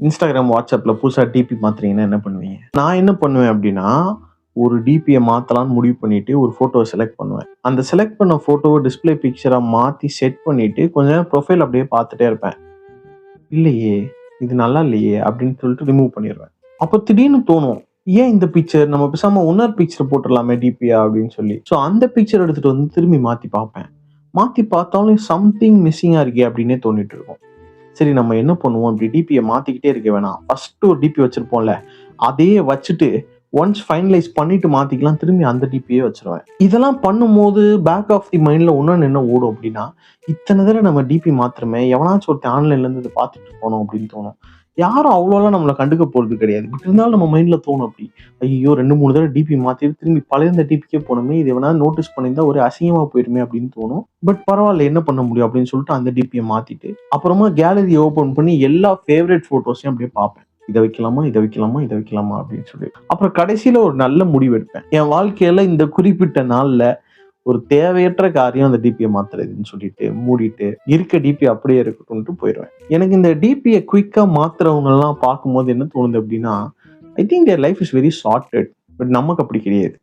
Instagram, WhatsAppல புதுசா DP மாத்துறீங்கன்னா என்ன பண்ணுவீங்க? நான் என்ன பண்ணுவேன் அப்டின்னா, ஒரு டிபிய மாத்தலாம்னு முடிவு பண்ணிட்டு ஒரு ஃபோட்டோவ செலக்ட் பண்ணுவேன். அந்த செலக்ட் பண்ண ஃபோட்டோவ டிஸ்ப்ளே பிக்சரா மாத்தி செட் பண்ணிட்டு, கொஞ்ச நேரம் ப்ரொஃபைல் அப்டியே பார்த்துட்டே இருப்பேன். இல்லையே! இது நல்லா இல்லையே! அப்டின்னு சொல்லிட்டு ரிமூவ் பண்ணிருவேன். அப்ப திடீர்னு தோணும். ஏன் இந்த பிக்சர்? நம்ம பேசாம இன்னொரு பிக்சர் போட்டுறலாமே டிபியா அப்டின்னு சொல்லி. ஸோ அந்த பிக்சர் எடுத்துட்டு வந்து திரும்பி மாத்தி பார்ப்பேன். மாத்தி பார்த்தாலும் சம்திங் மிஸ்ஸிங்கா இருக்கே அப்டின்னே தோணிட்டு இருக்கும். சரி நம்ம என்ன பண்ணுவோம், இப்படி டிபிய மாத்திக்கிட்டே இருக்க வேணாம். ஃபர்ஸ்ட் ஒரு டிபி வச்சிருப்போம்ல, அதையே வச்சுட்டு ஒன்ஸ் ஃபைனலைஸ் பண்ணிட்டு மாத்திக்கலாம். திரும்பி அந்த டிபியே வச்சுருவேன். இதெல்லாம் பண்ணும்போது பேக் ஆஃப் தி மைண்ட்ல இன்னொன்னு என்ன ஓடும் அப்படின்னா, இத்தன தடவ நம்ம டிபி மாத்துறோமே, எவனாச்சும் ஒருத்தன் ஆன்லைன்ல இருந்து இத பார்த்துட்டு இருப்பானோ அப்படின்னு தோணும். யாரும் அவ்வளோலாம் நம்மள கண்டுக்க போறது கிடையாது. பட் இருந்தாலும் நம்ம மைண்ட்ல தோணும் அப்படி. ஐய்யயோ! 2, 3 தடவ டிபி மாத்திட்டு திரும்பி பழைய இந்த டிபிக்கே போனோமே, இது எவனாவது நோட்டீஸ் பண்ணியிருந்தா ஒரே அசிங்கமா போயிருமே அப்படின்னு தோணும். பட் பரவால்ல என்ன பண்ண முடியும் அப்படின்னு சொல்லிட்டு அந்த டிபிய மாத்திட்டு, அப்புறமா கேலரிய ஓப்பன் பண்ணி எல்லா ஃபேவரைட் ஃபோட்டோஸையும் அப்படியே பார்ப்பேன். இத வைக்கலாமா? இத வைக்கலாமா? இத வைக்கலாமா? அப்படின்னு சொல்லி. அப்புறம் கடைசியில ஒரு நல்ல முடிவு எடுப்பேன். என் வாழ்க்கையில இந்த குறிப்பிட்ட நாள்ல ஒரு தேவையற்ற காரியம் அந்த டிபிய மாத்துறதுன்னு சொல்லிட்டு மூடிட்டு, இருக்க டிபி அப்படியே இருக்கட்டும்ன்ட்டு போயிருவேன். எனக்கு இந்த டிபிய குயிக்கா மாத்துறவங்கலாம் பார்க்கும்போது என்ன தோணுது அப்படின்னா, I think their life is very sorted. But நமக்கு அப்படி கிடையாது.